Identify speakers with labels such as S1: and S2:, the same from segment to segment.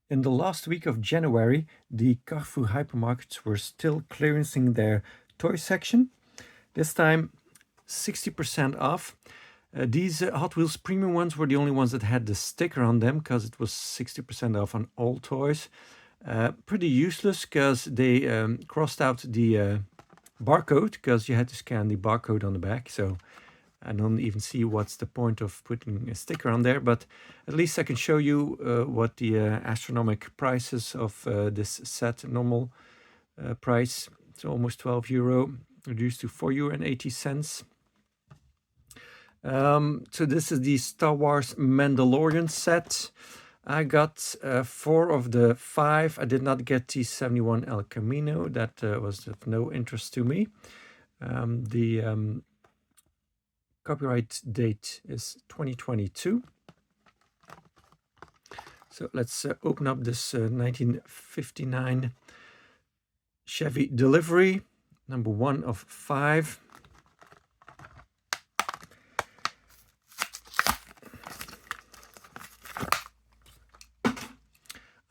S1: In the last week of January, the Carrefour hypermarkets were still clearancing their toy section. This time, 60% off. These Hot Wheels premium ones were the only ones that had the sticker on them because it was 60% off on all toys. Pretty useless because they crossed out the barcode because you had to scan the barcode on the back. So I don't even see what's the point of putting a sticker on there, but at least I can show you what the astronomical prices of this set, normal price. It's almost 12 euro, reduced to 4 euro and 80 cents. So this is the Star Wars Mandalorian set. I got 4 of the 5. I did not get T-71 El Camino. That was of no interest to me. The copyright date is 2022. So let's open up this 1959 Chevy Delivery, number 1 of 5.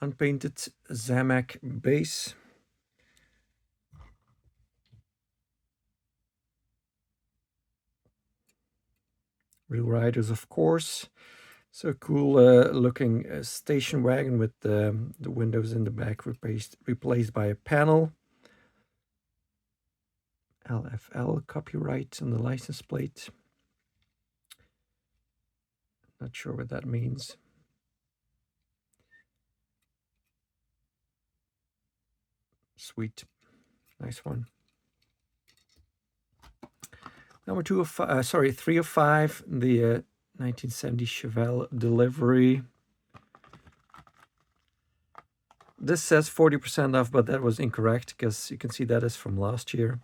S1: Unpainted Zamak base. Real riders, of course. So cool looking station wagon with the windows in the back replaced by a panel. LFL copyright on the license plate. Not sure what that means. Sweet. Nice one. Number 2 of 3 of 5, the 1970 Chevelle Delivery. This says 40% off, but that was incorrect because you can see that is from last year.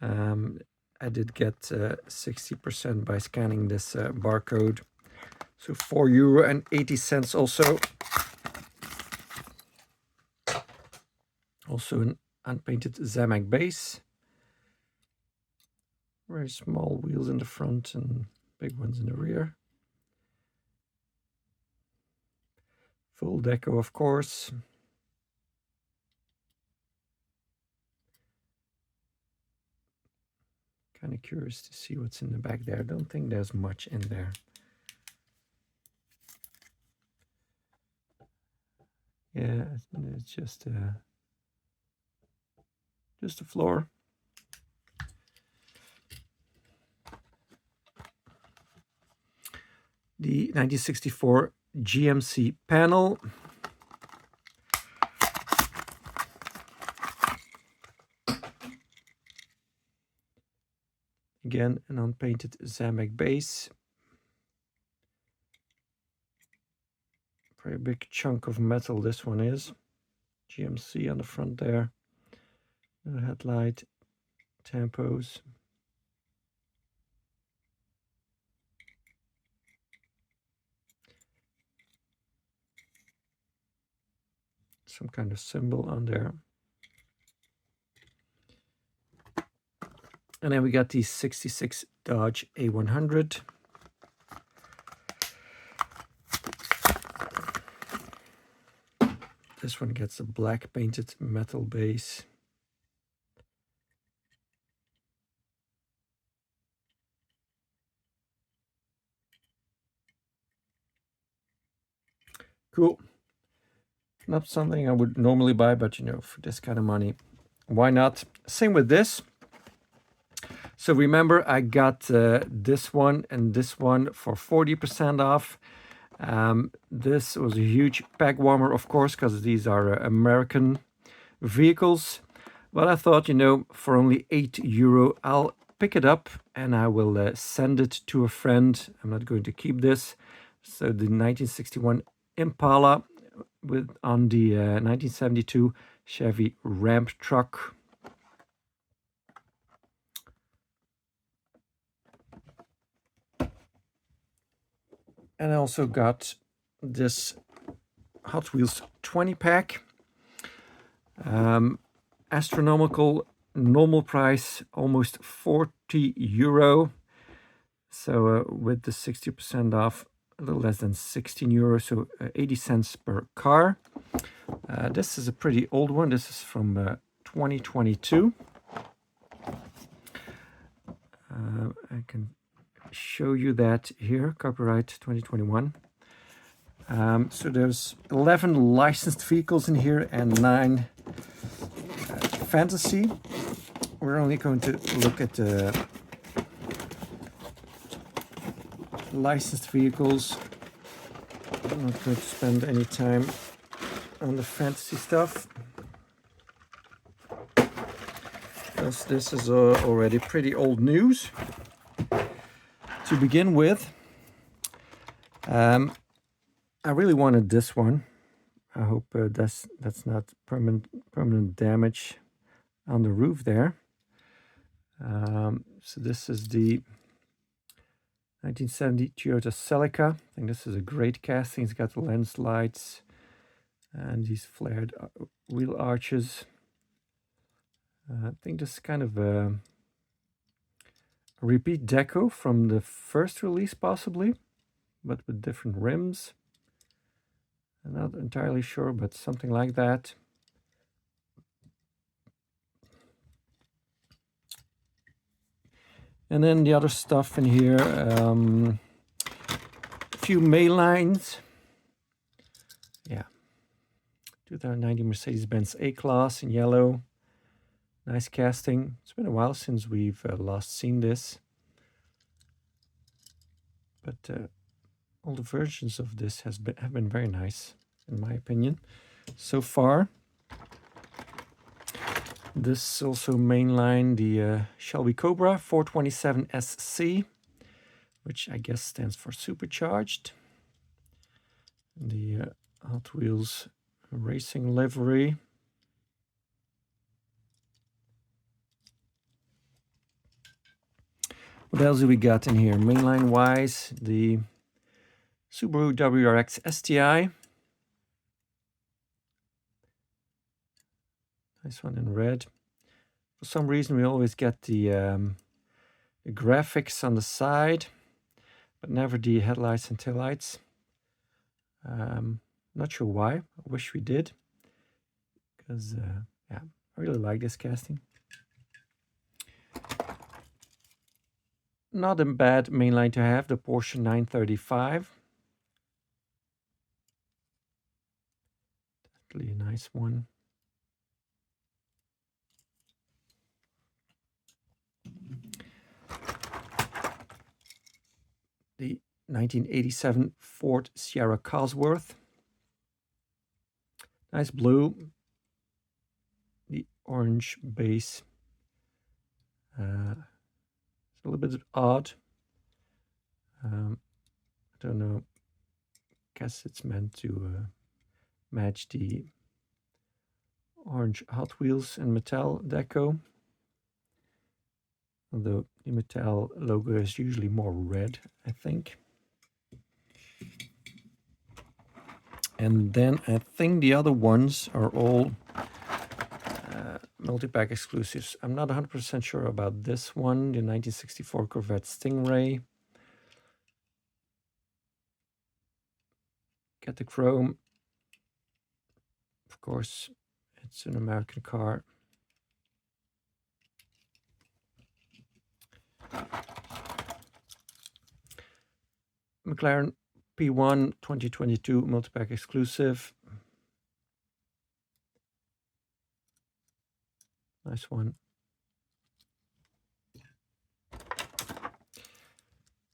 S1: I did get 60% by scanning this barcode. So 4 euro and 80 cents also. Also an unpainted Zamak base. Very small wheels in the front and big ones in the rear. Full deco, of course. Kind of curious to see what's in the back there. I don't think there's much in there. Yeah, it's just a floor. The 1964 GMC panel. Again, an unpainted Zamak base. Very big chunk of metal this one is. GMC on the front there. No headlight, tampos. Some kind of symbol on there. And then we got the 66 Dodge A100. This one gets a black painted metal base. Cool. Not something I would normally buy, but you know, for this kind of money, why not? Same with this. So remember, I got this one and this one for 40% off. This was a huge pack warmer, of course, because these are American vehicles. But I thought, you know, for only 8 euro, I'll pick it up and I will send it to a friend. I'm not going to keep this. So the 1961 Impala on the 1972 Chevy Ram truck. And I also got this Hot Wheels 20 pack. Astronomical normal price, almost 40 euro. So with the 60% off, a little less than 16 euros, so 80 cents per car. This is a pretty old one. This is from 2022. I can show you that here, copyright 2021. So there's 11 licensed vehicles in here and 9 fantasy. We're only going to look at the licensed vehicles. I'm not going to spend any time on the fantasy stuff, because this is already pretty old news. To begin with, I really wanted this one. I hope that's not permanent damage on the roof there. So this is the 1970 Toyota Celica. I think this is a great casting. It's got the lens lights and these flared wheel arches. I think this is kind of a repeat deco from the first release, possibly, but with different rims. I'm not entirely sure, but something like that. And then the other stuff in here, a few main lines. Yeah, 2019 Mercedes-Benz A-Class in yellow. Nice casting. It's been a while since we've last seen this. But all the versions of this have been very nice, in my opinion, so far. This also mainline the Shelby Cobra 427 SC, which I guess stands for supercharged. The Hot Wheels racing livery. What else do we got in here? Mainline wise, the Subaru WRX STI. Nice one in red. For some reason, we always get the graphics on the side, but never the headlights and taillights. Not sure why. I wish we did, because yeah, I really like this casting. Not a bad mainline to have, the Porsche 935. Definitely a nice one. The 1987 Ford Sierra Cosworth. Nice blue. The orange base. It's a little bit odd. I don't know. Guess it's meant to match the orange Hot Wheels and Mattel deco. Although the Mattel logo is usually more red, I think. And then I think the other ones are all multi-pack exclusives. I'm not 100% sure about this one, the 1964 Corvette Stingray. Get the chrome. Of course, it's an American car. McLaren P1 2022 multi-pack exclusive. Nice one.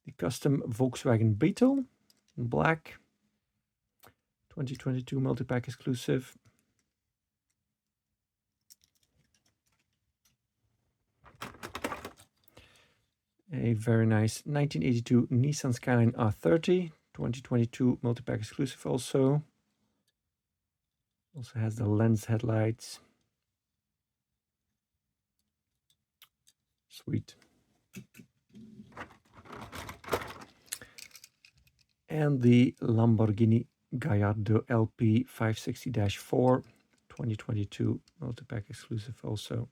S1: The custom Volkswagen Beetle in black. 2022 multi-pack exclusive. A very nice 1982 Nissan Skyline R30, 2022 multi-pack exclusive also. Also has the lens headlights. Sweet. And the Lamborghini Gallardo LP 560-4, 2022 multi-pack exclusive also.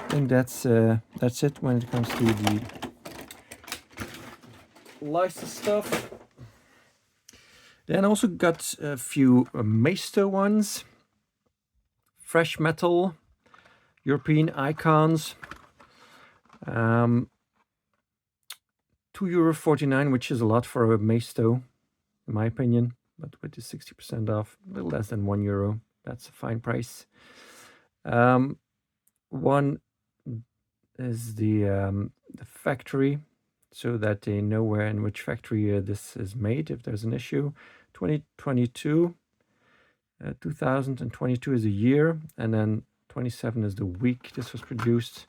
S1: think that's it when it comes to the license stuff. Then also got a few Maisto ones, fresh metal, European icons, €2.49, which is a lot for a Maisto, in my opinion. But with the 60% off, a little less than €1. That's a fine price. One is the factory, so that they know where in which factory this is made if there's an issue. 2022, 2022 is a year, and then 27 is the week this was produced.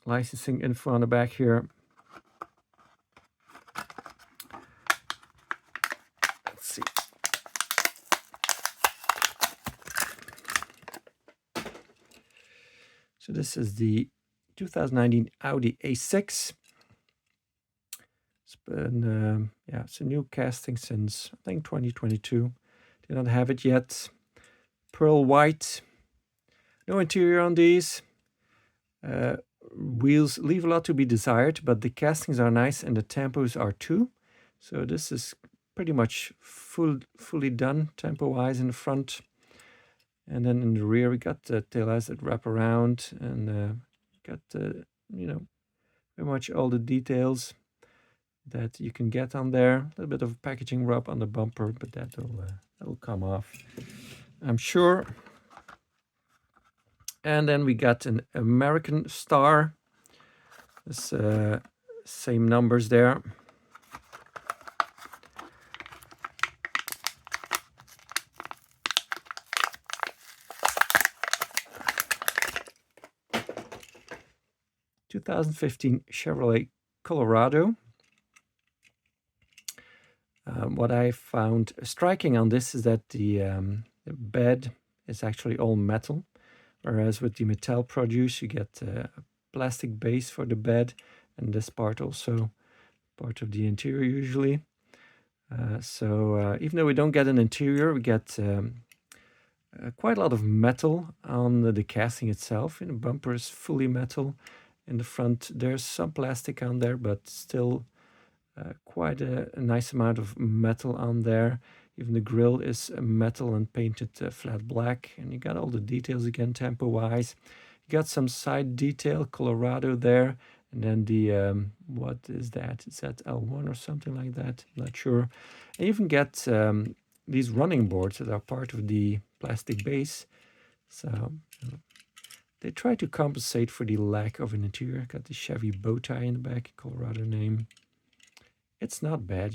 S1: Licensing info on the back here. Let's see. So this is the 2019 Audi A6. It's been, it's a new casting since, I think, 2022. They don't have it yet. Pearl white. No interior on these. Wheels leave a lot to be desired, but the castings are nice and the tempos are too. So this is pretty much fully done tempo-wise in the front. And then in the rear, we got the taillights that wrap around, and got very much all the details that you can get on there. A little bit of packaging rub on the bumper, but that'll come off, I'm sure. And then we got an American Star. This same numbers there. (2015) Chevrolet Colorado. What I found striking on this is that the bed is actually all metal, whereas with the Mattel produce you get a plastic base for the bed, and this part also part of the interior usually. So even though we don't get an interior, we get quite a lot of metal on the casting itself. The bumper is fully metal. In the front there's some plastic on there, but still quite a nice amount of metal on there. Even the grille is metal and painted flat black, and you got all the details again tempo wise. You got some side detail Colorado there, and then the what is that? Is that L1 or something like that? I'm not sure. And you even get these running boards that are part of the plastic base. So they try to compensate for the lack of an interior. Got the Chevy bow tie in the back, Colorado name. It's not bad,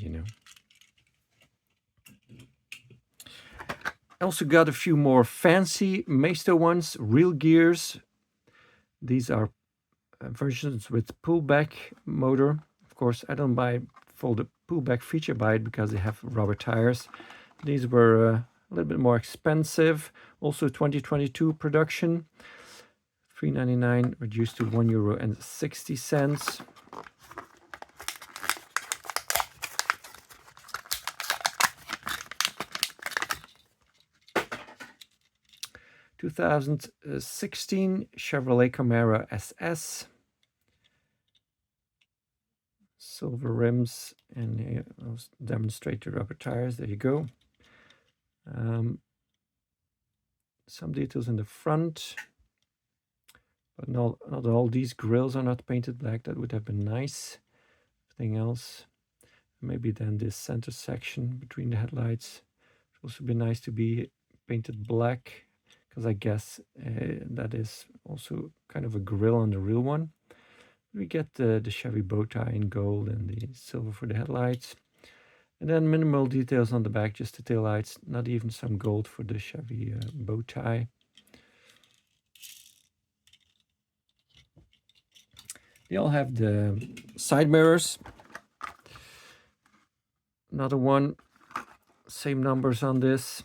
S1: I also got a few more fancy Maisto ones, real gears. These are versions with pullback motor. Of course, I don't buy for the pullback feature, buy it because they have rubber tires. These were a little bit more expensive. Also 2022 production. $3.99 reduced to €1.60. (2016) Chevrolet Camaro SS. Silver rims, and I'll demonstrate the rubber tires. There you go. Some details in the front, but not all these grills are not painted black. That would have been nice. Everything else, maybe then this center section between the headlights, it would also be nice to be painted black, because I guess that is also kind of a grill on the real one. We get the Chevy bow tie in gold and the silver for the headlights. And then minimal details on the back, just the taillights, not even some gold for the Chevy bow tie. They all have the side mirrors. Another one, same numbers on this.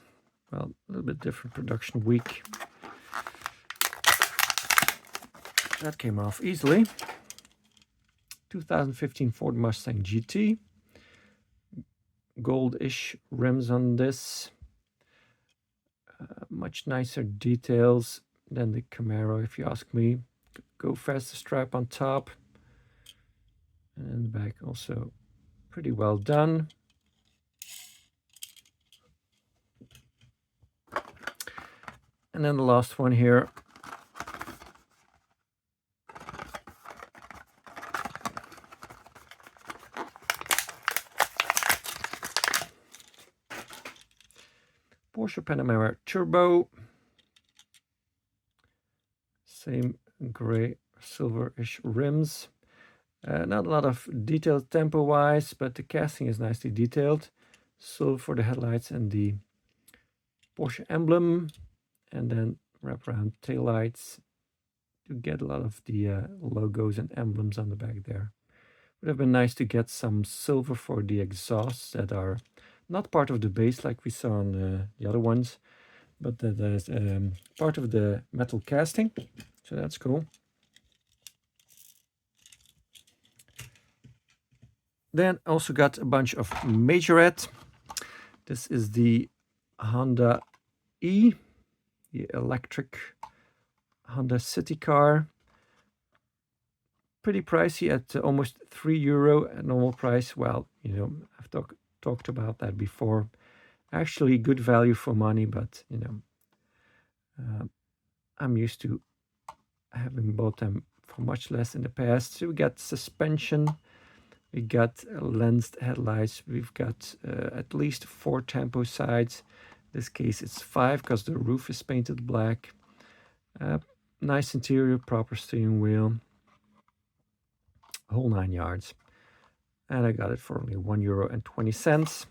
S1: Well, a little bit different production week. That came off easily. 2015 Ford Mustang GT. Goldish rims on this. Much nicer details. than the Camaro, if you ask me. Go faster strap on top. And in the back also pretty well done. And then the last one here. Porsche Panamera Turbo. Same gray silverish rims. Not a lot of detail tempo-wise, but the casting is nicely detailed. Silver for the headlights and the Porsche emblem, and then wraparound taillights to get a lot of the logos and emblems on the back there. Would have been nice to get some silver for the exhausts that are not part of the base like we saw on the other ones, but that is part of the metal casting, so that's cool. Then also got a bunch of Majorette. This is the Honda E, the electric Honda city car. Pretty pricey at almost €3 at normal price. Well, you know, I've talked about that before. Actually, good value for money, but you know, I'm used to having bought them for much less in the past. So we got suspension, we got lensed headlights, we've got at least 4 tempo sides. In this case, it's 5 because the roof is painted black. Nice interior, proper steering wheel, whole 9 yards. And I got it for only €1.20.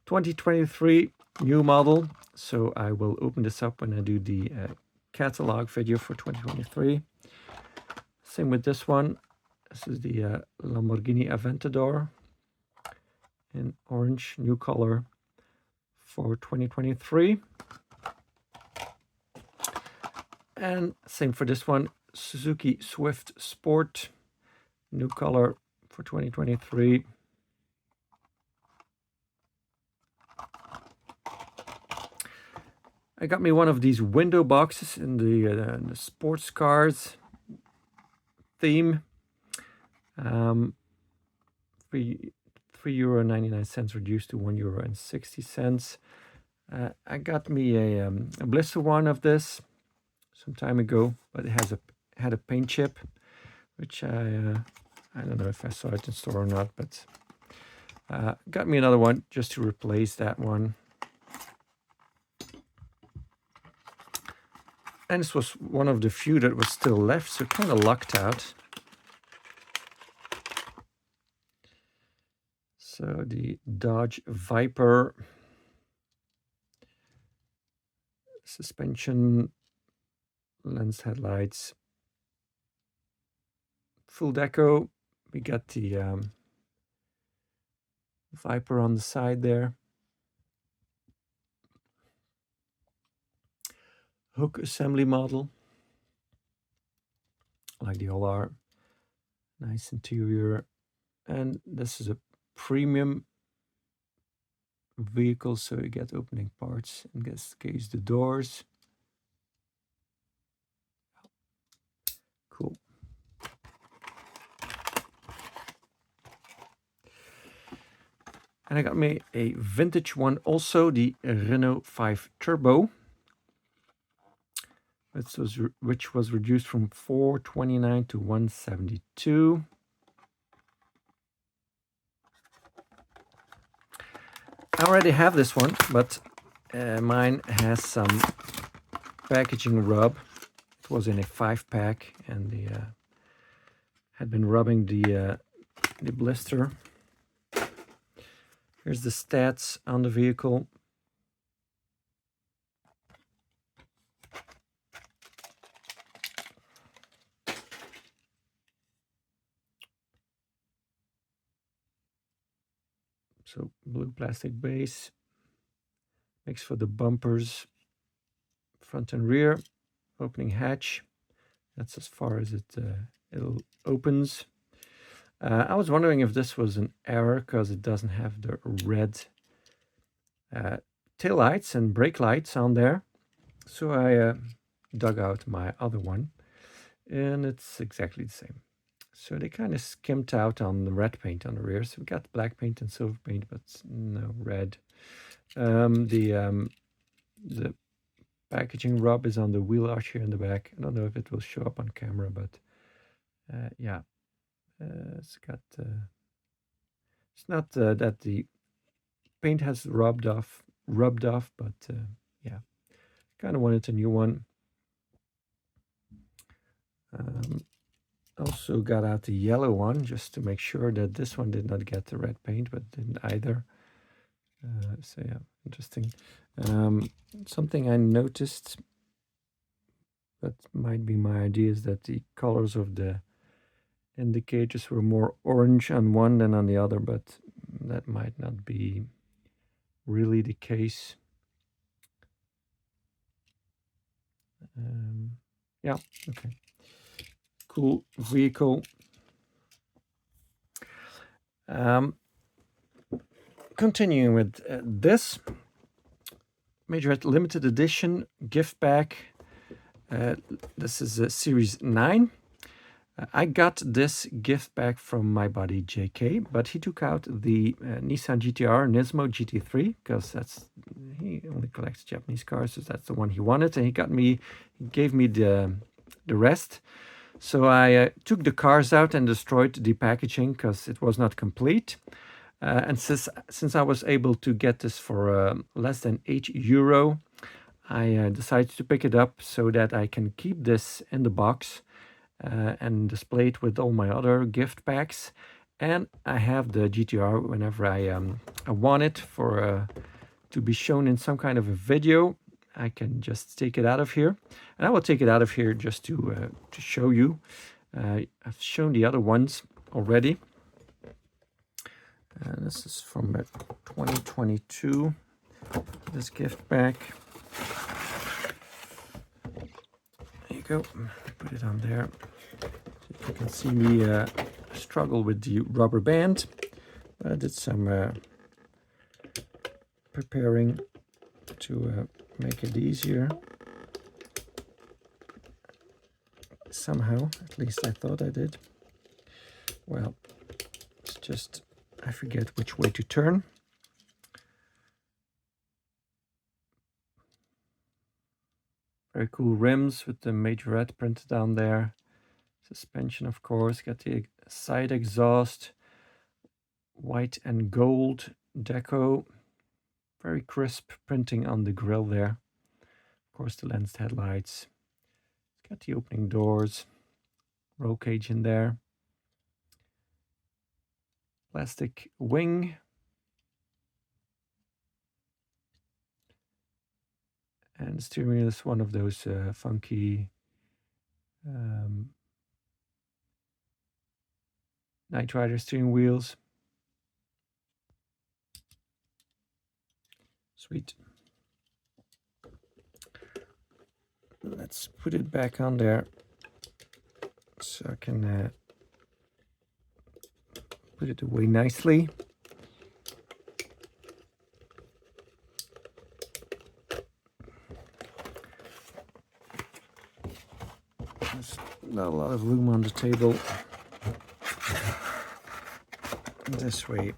S1: 2023 new model. So I will open this up when I do the catalog video for 2023. Same with this one. This is the Lamborghini Aventador in orange, new color for 2023. And same for this one, Suzuki Swift Sport, new color for 2023. I got me one of these window boxes in the sports cars theme. €3.99 reduced to €1.60. I got me a blister one of this some time ago, but it had a paint chip, which I don't know if I saw it in store or not, but got me another one just to replace that one. And this was one of the few that was still left, so kind of lucked out. So the Dodge Viper suspension, lens headlights, full deco. We got the Viper on the side there. Hook assembly model, like they all are. Nice interior. And this is a premium vehicle, so you get opening parts, in this case the doors. Cool. And I got me a vintage one also, the Renault 5 Turbo, which was reduced from $429 to $172. I already have this one, but mine has some packaging rub. It was in a 5-pack, and the had been rubbing the blister. Here's the stats on the vehicle. So blue plastic base, makes for the bumpers, front and rear, opening hatch. That's as far as it opens. I was wondering if this was an error because it doesn't have the red tail lights and brake lights on there. So I dug out my other one, and it's exactly the same. So they kind of skimped out on the red paint on the rear. So we got black paint and silver paint, but no red. The packaging rub is on the wheel arch here in the back. I don't know if it will show up on camera, but yeah, it's got. It's not that the paint has rubbed off, but yeah, kind of wanted a new one. Also got out the yellow one just to make sure that this one did not get the red paint, but didn't either. So yeah, interesting. Something I noticed, that might be my idea, is that the colors of the indicators were more orange on one than on the other, but that might not be really the case. Yeah, okay. Cool vehicle. Continuing with this Majorette limited edition gift pack. This is a Series 9. I got this gift pack from my buddy JK, but he took out the Nissan GTR Nismo GT3 because he only collects Japanese cars, so that's the one he wanted, and he gave me the rest. So I took the cars out and destroyed the packaging because it was not complete. And since I was able to get this for less than €8, I decided to pick it up so that I can keep this in the box and display it with all my other gift packs. And I have the GTR whenever I want it to be shown in some kind of a video. I can just take it out of here, and I will take it out of here just to show you. I've shown the other ones already. This is from 2022, this gift pack. There you go, put it on there. So you can see me struggle with the rubber band. I did some preparing to make it easier. Somehow, at least I thought I did. Well, it's just I forget which way to turn. Very cool rims with the Majorette printed down there. Suspension, of course. Got the side exhaust, white and gold deco. Very crisp printing on the grille there. Of course, the lensed headlights. It's got the opening doors, roll cage in there. Plastic wing. And the steering wheel is one of those funky Knight Rider steering wheels. Sweet. Let's put it back on there so I can put it away nicely. There's not a lot of room on the table. This way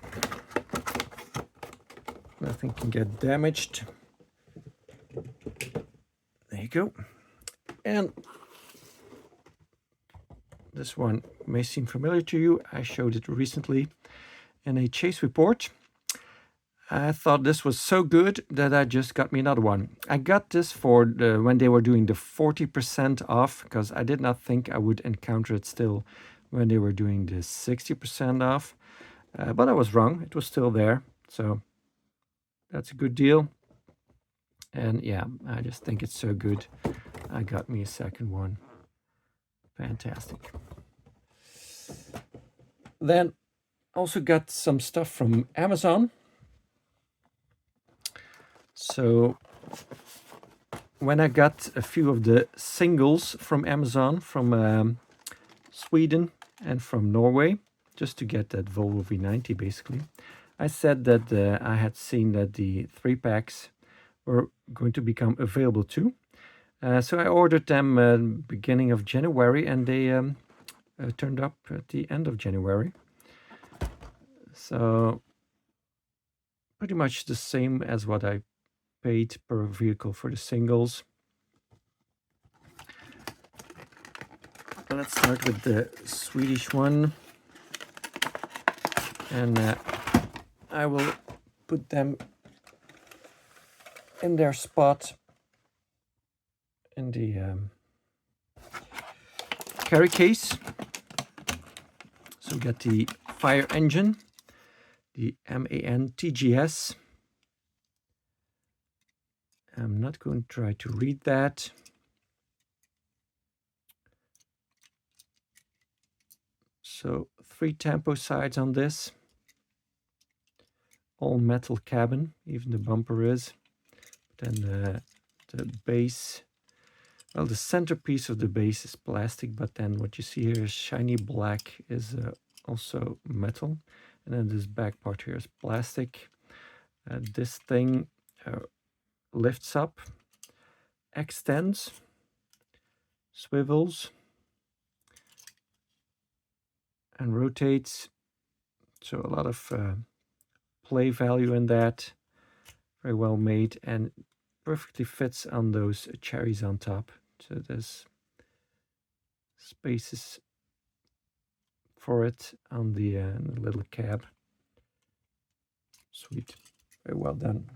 S1: nothing can get damaged. There you go. And this one may seem familiar to you. I showed it recently in a chase report. I thought this was so good that I just got me another one. I got this for when they were doing the 40% off, because I did not think I would encounter it still when they were doing the 60% off. But I was wrong. It was still there. So that's a good deal. And yeah, I just think it's so good. I got me a second one. Fantastic. Then also got some stuff from Amazon. So when I got a few of the singles from Amazon, from Sweden and from Norway, just to get that Volvo V90 basically, I said that I had seen that the 3-packs were going to become available too. So I ordered them beginning of January, and they turned up at the end of January. So pretty much the same as what I paid per vehicle for the singles. Let's start with the Swedish one, and I will put them in their spot in the carry case. So we got the fire engine, the MAN TGS. I'm not going to try to read that. So 3 tempo sides on this. All metal cabin, even the bumper is. Then the base, well, the centerpiece of the base is plastic, but then what you see here is shiny black is also metal. And then this back part here is plastic. This thing lifts up, extends, swivels, and rotates. So a lot of play value in that. Very well made, and perfectly fits on those cherries on top. So there's spaces for it on the little cab. Sweet. Very well done.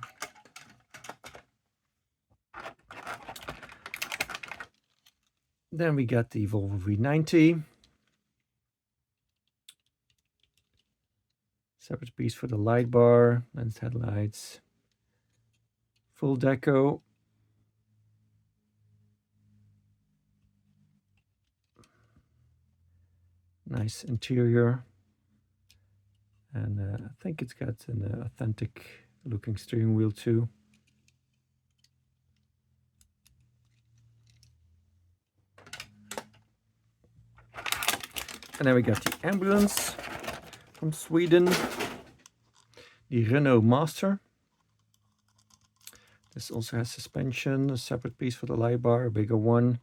S1: Then we got the Volvo V90. Separate piece for the light bar, lens headlights, full deco. Nice interior. And I think it's got an authentic looking steering wheel too. And then we got the ambulance from Sweden, the Renault Master. This also has suspension, a separate piece for the light bar, a bigger one.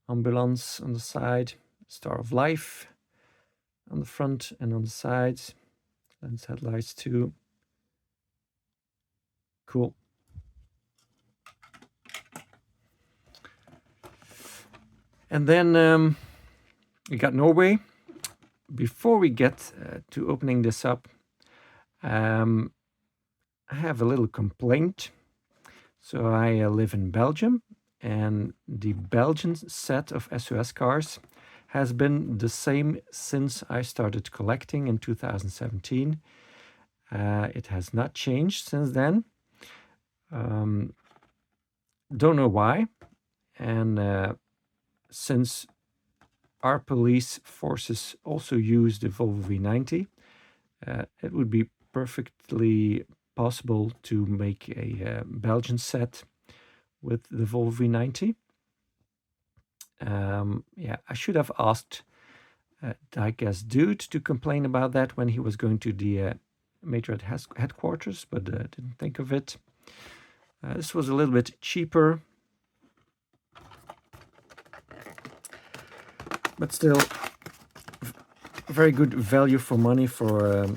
S1: Ambulance on the side, Star of Life on the front and on the sides. Lens headlights too. Cool. And then we got Norway. Before we get to opening this up, I have a little complaint. So I live in Belgium, and the Belgian set of SOS cars has been the same since I started collecting in 2017. It has not changed since then. Don't know why. And since our police forces also use the Volvo V90, it would be perfectly possible to make a Belgian set with the Volvo V90. Yeah, I should have asked Diecast Dude to complain about that when he was going to the Majorette headquarters, but didn't think of it. This was a little bit cheaper, but still very good value for money for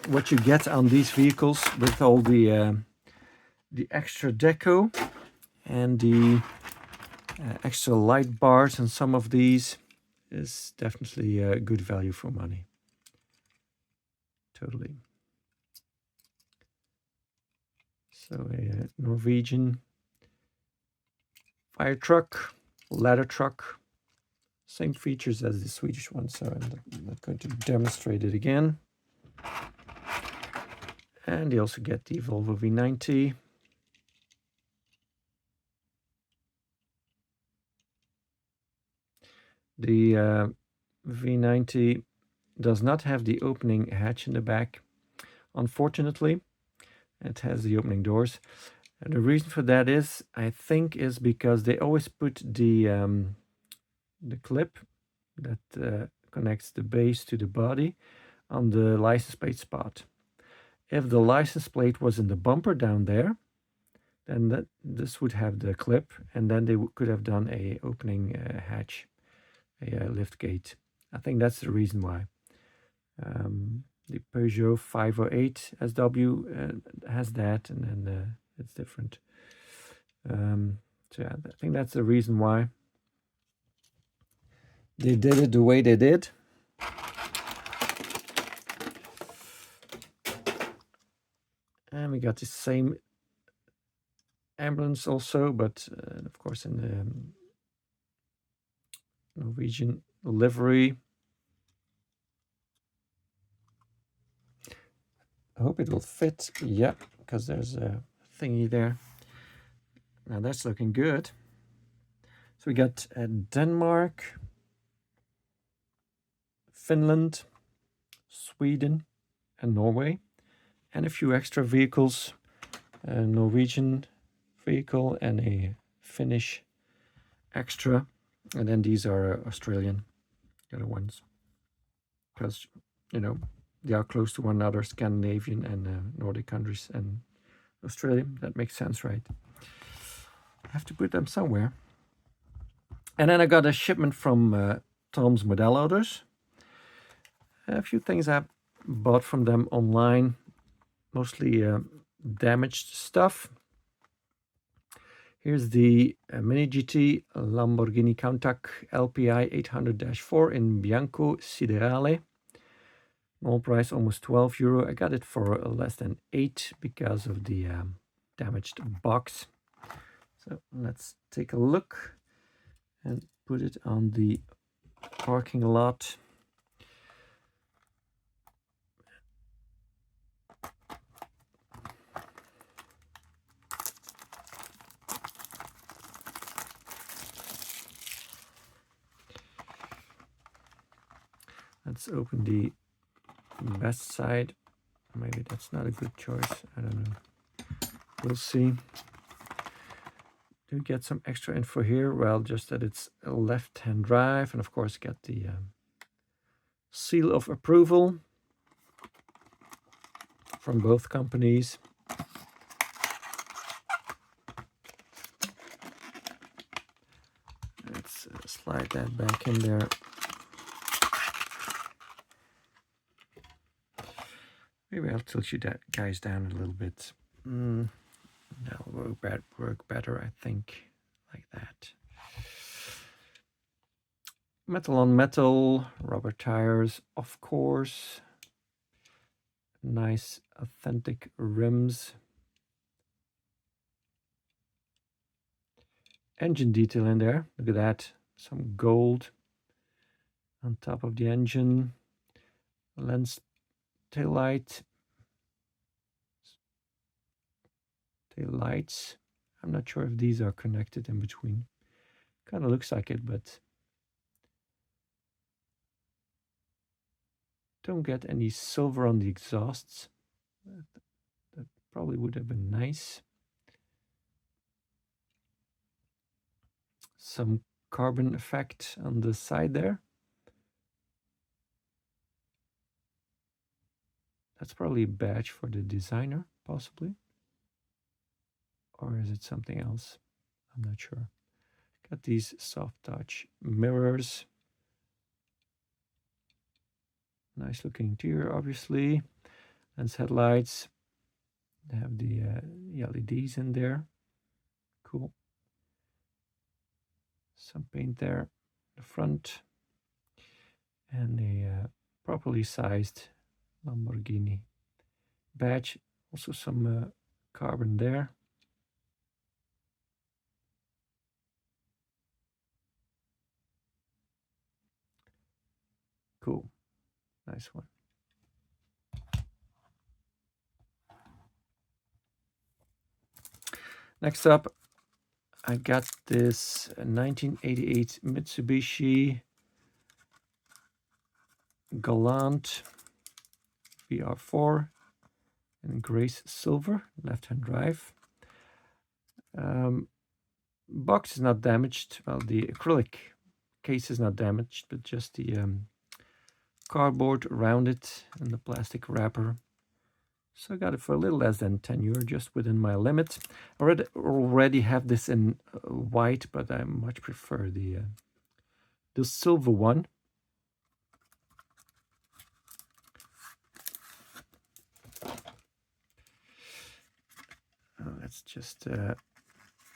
S1: what you get on these vehicles, with all the extra deco and the extra light bars and some of these is definitely a good value for money. Totally. So a Norwegian fire truck, ladder truck, same features as the Swedish one, so I'm not going to demonstrate it again. And you also get the Volvo V90. The V90 does not have the opening hatch in the back, unfortunately. It has the opening doors. And the reason for that is, I think, is because they always put the clip that connects the base to the body on the license plate spot. If the license plate was in the bumper down there, then this would have the clip, and then they could have done a opening hatch, a lift gate. I think that's the reason why. The Peugeot 508 SW has that, and then it's different. So yeah, I think that's the reason why they did it the way they did. And we got the same ambulance also, but of course in the Norwegian livery. I hope it will fit. Yeah, because there's a thingy there. Now that's looking good. So we got Denmark, Finland, Sweden, and Norway, and a few extra vehicles, a Norwegian vehicle and a Finnish extra, and then these are Australian, the other ones, because they are close to one another, Scandinavian and Nordic countries, and Australia. That makes sense, right? I have to put them somewhere. And then I got a shipment from Tom's Modellouders. A few things I bought from them online, mostly damaged stuff. Here's the Mini GT Lamborghini Countach LPI 800-4 in Bianco Siderale. Normal price almost €12. I got it for less than 8 because of the damaged box. So let's take a look and put it on the parking lot. Let's open the best side. Maybe that's not a good choice. I don't know. We'll see. Do we get some extra info here? Well, just that it's a left-hand drive, and of course get the seal of approval from both companies. Let's slide that back in there. Maybe I'll tilt you guys down a little bit. That'll work better, I think, like that. Metal on metal, rubber tires, of course. Nice, authentic rims. Engine detail in there. Look at that. Some gold on top of the engine. Lens taillights. I'm not sure if these are connected in between. Kind of looks like it, but don't get any silver on the exhausts. That probably would have been nice. Some carbon effect on the side there. That's probably a badge for the designer, possibly. Or is it something else? I'm not sure. Got these soft touch mirrors. Nice looking interior, obviously. Lens headlights. They have the LEDs in there. Cool. Some paint there. The front. And a properly sized Lamborghini badge. Also some carbon there. Cool. Nice one. Next up, I got this 1988 Mitsubishi Galant VR4 in grace silver, left-hand drive. Box is not damaged. Well, the acrylic case is not damaged, but just the cardboard around it and the plastic wrapper. So I got it for a little less than €10, just within my limit. I already have this in white, but I much prefer the silver one. Let's just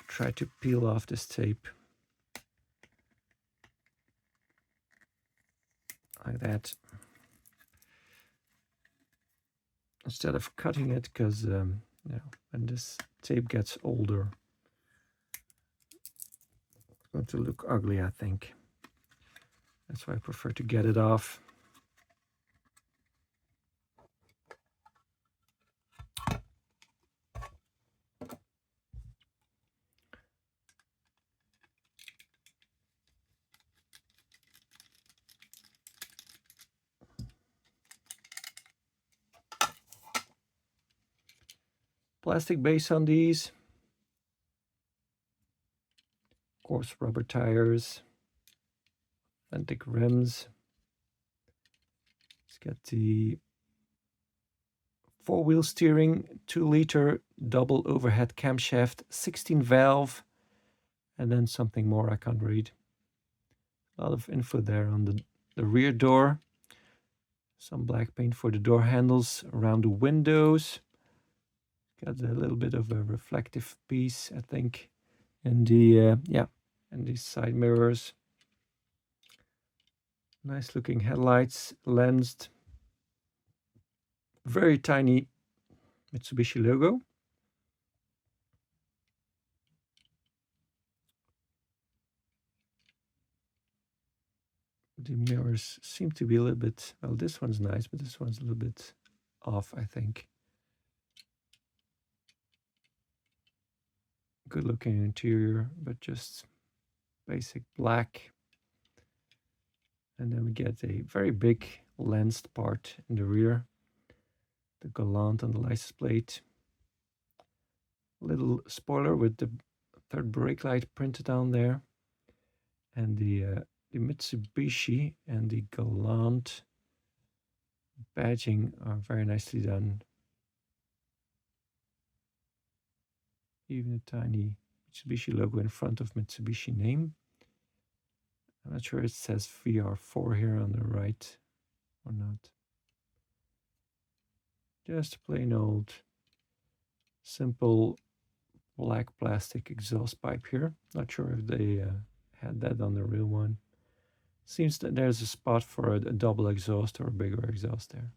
S1: try to peel off this tape. Like that. Instead of cutting it, because you know, when this tape gets older, it's going to look ugly, I think. That's why I prefer to get it off. Plastic base on these. Of course, rubber tires. Authentic rims. Let's get the 4-wheel steering, 2-liter double overhead camshaft, 16 valve, and then something more I can't read. A lot of info there on the rear door. Some black paint for the door handles, around the windows. Got a little bit of a reflective piece, I think, in the and these side mirrors. Nice looking headlights, lensed. Very tiny Mitsubishi logo. The mirrors seem to be a little bit, well, this one's nice, but this one's a little bit off, I think. Good looking interior, but just basic black. And then we get a very big lensed part in the rear. The Galant on the license plate. Little spoiler with the third brake light printed on there. And the Mitsubishi and the Galant badging are very nicely done. Even a tiny Mitsubishi logo in front of Mitsubishi name. I'm not sure it says VR4 here on the right or not. Just a plain old, simple black plastic exhaust pipe here. Not sure if they had that on the real one. Seems that there's a spot for a double exhaust or a bigger exhaust there.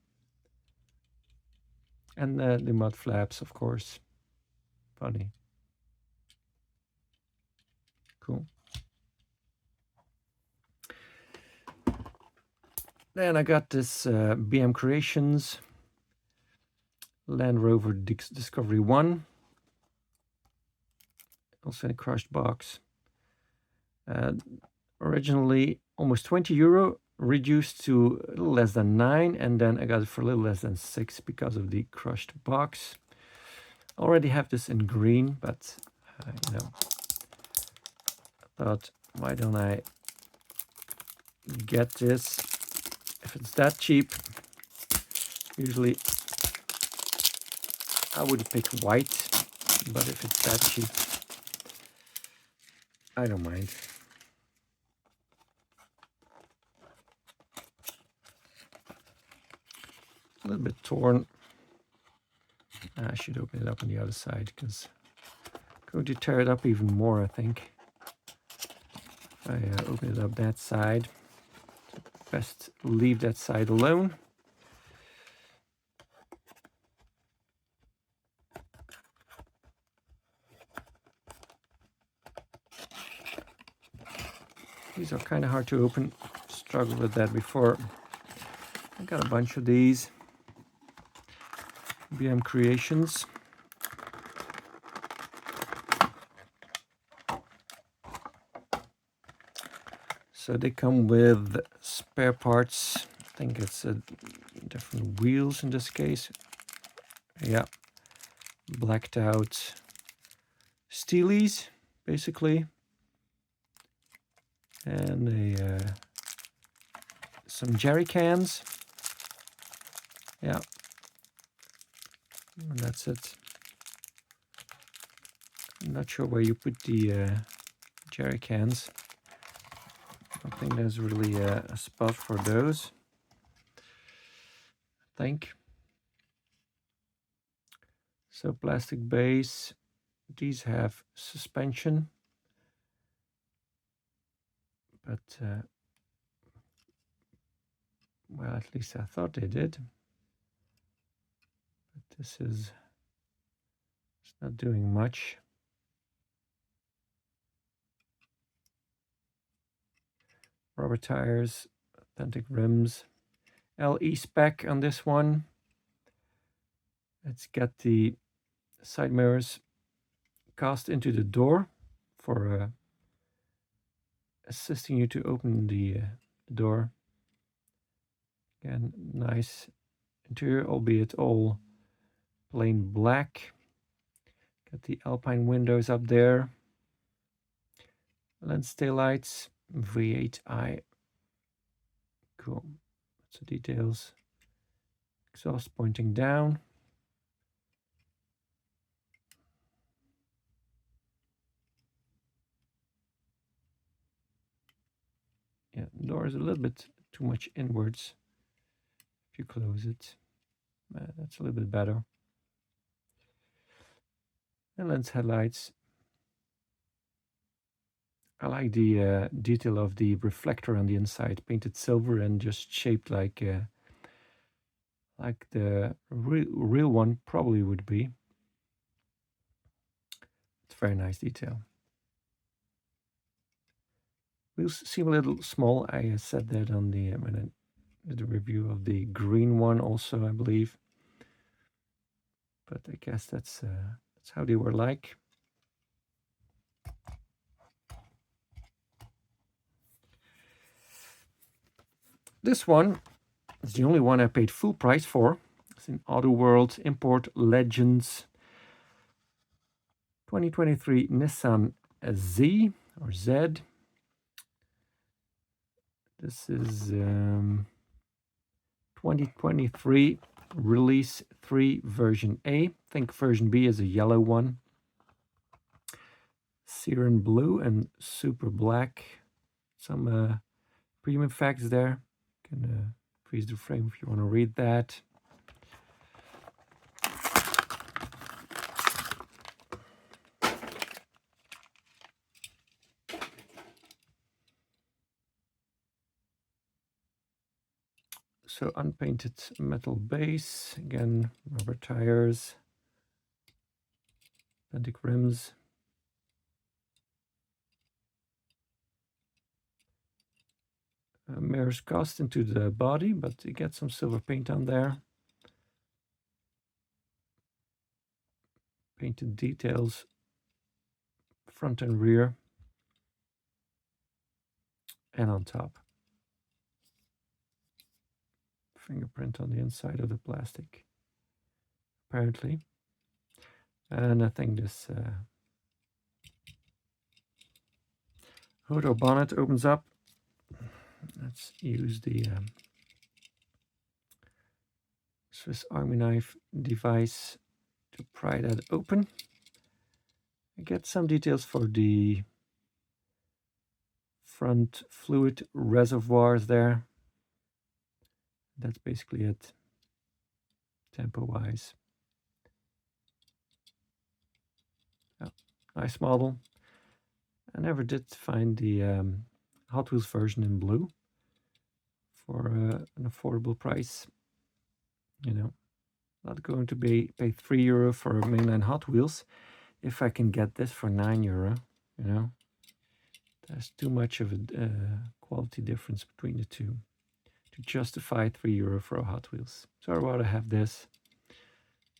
S1: And the mud flaps, of course. Funny. Cool. Then I got this BM Creations Land Rover Discovery 1. Also in a crushed box. Originally almost €20, reduced to a little less than 9, and then I got it for a little less than 6 because of the crushed box. Already have this in green, but you know, I thought, why don't I get this if it's that cheap? Usually I would pick white, but if it's that cheap, I don't mind. A little bit torn. I should open it up on the other side because I'm going to tear it up even more, I think. If I open it up that side, best leave that side alone. These are kind of hard to open. Struggled with that before. I got a bunch of these. BM Creations. So they come with spare parts. I think it's different wheels in this case. Yeah, blacked out steelies, basically. And some jerry cans. Yeah. And that's it. I'm not sure where you put the jerry cans. I don't think there's really a spot for those. I think. So plastic base. These have suspension. But, well, at least I thought they did. But this is, it's not doing much. Rubber tires, authentic rims. LE spec on this one. Let's get the side mirrors cast into the door for assisting you to open the door. Again, nice interior, albeit all plain black. Got the Alpine windows up there. Lens taillights, V8i. Cool. Lots of details. Exhaust pointing down. Yeah, the door is a little bit too much inwards. If you close it, that's a little bit better. And lens headlights. I like the detail of the reflector on the inside, painted silver and just shaped like the real one probably would be. It's very nice detail. Wheels seem a little small. I said that on the when I did a review of the green one also, I believe. But I guess that's how they were like. This one is the only one I paid full price for. It's in Auto World Import Legends 2023 Nissan Z or Z. This is 2023 Release 3 version A. I think version B is a yellow one. Siren blue and super black. Some premium facts there. Can freeze the frame if you want to read that. So unpainted metal base, again rubber tires, authentic rims. Mirrors cast into the body, but you get some silver paint on there. Painted details, front and rear, and on top. Fingerprint on the inside of the plastic, apparently. And I think this hood or bonnet opens up. Let's use the Swiss Army knife device to pry that open. I get some details for the front fluid reservoirs there. That's basically it, tempo-wise. Oh, nice model. I never did find the Hot Wheels version in blue for an affordable price. You know, not going to pay €3 for mainline Hot Wheels if I can get this for €9. You know, there's too much of a quality difference between the two to justify €3 for a Hot Wheels. So I'd rather have this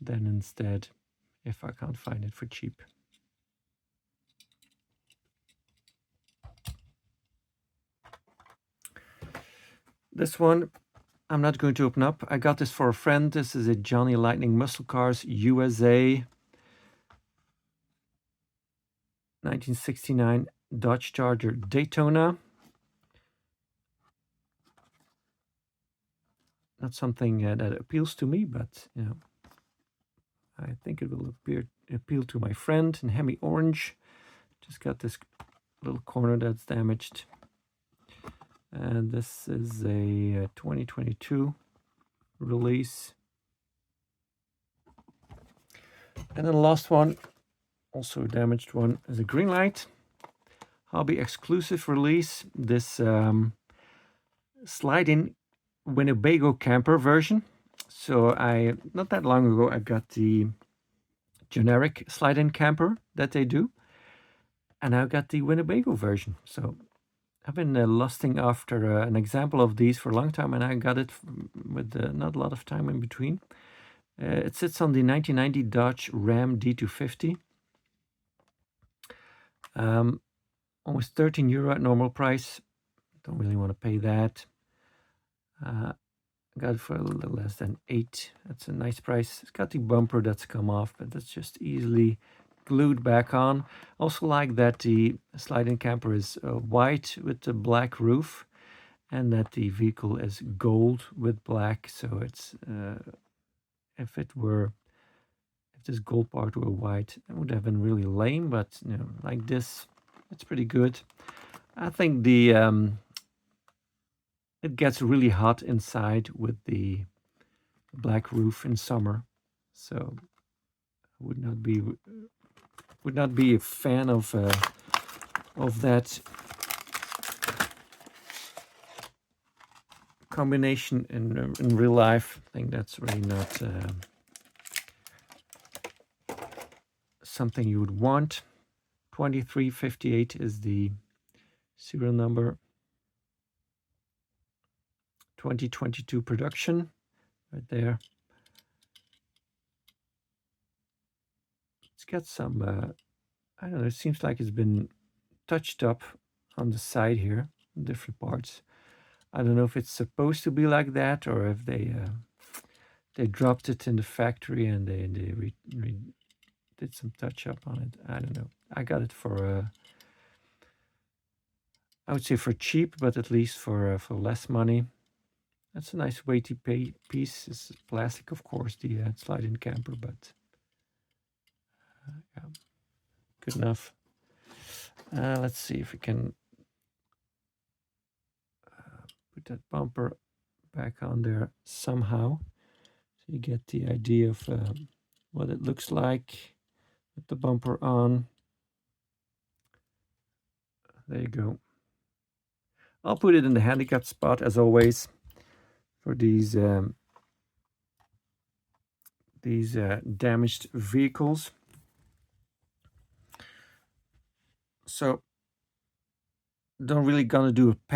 S1: than instead if I can't find it for cheap. This one I'm not going to open up. I got this for a friend. This is a Johnny Lightning Muscle Cars USA 1969 Dodge Charger Daytona. Not something that appeals to me, but you know, I think it will appeal to my friend in Hemi Orange. Just got this little corner that's damaged. And this is a 2022 release. And then the last one, also a damaged one, is a Greenlight hobby exclusive release. This slide-in Winnebago camper version. So not that long ago, I got the generic slide-in camper that they do, and I got the Winnebago version. So I've been lusting after an example of these for a long time, and I got it with not a lot of time in between. It sits on the 1990 Dodge Ram D250. Almost 13 euro at normal price. Don't really want to pay that. I got it for a little less than 8. That's a nice price. It's got the bumper that's come off, but that's just easily glued back on. Also like that the slide-in camper is white with the black roof, and that the vehicle is gold with black. So it's if this gold part were white, it would have been really lame, but you know, like this, it's pretty good. I think the it gets really hot inside with the black roof in summer, so I would not be a fan of that combination in real life. I think that's really not something you would want. 2358 is the serial number. 2022 production, right there. It's got some, I don't know, it seems like it's been touched up on the side here, different parts. I don't know if it's supposed to be like that, or if they dropped it in the factory and they did some touch up on it. I don't know. I got it for I would say for cheap, but at least for less money. That's a nice weighty piece. It's plastic, of course, the slide-in camper, but yeah, good enough. Let's see if we can put that bumper back on there somehow, so you get the idea of what it looks like with the bumper on. There you go. I'll put it in the handicap spot as always for these damaged vehicles. So don't really gonna do a pan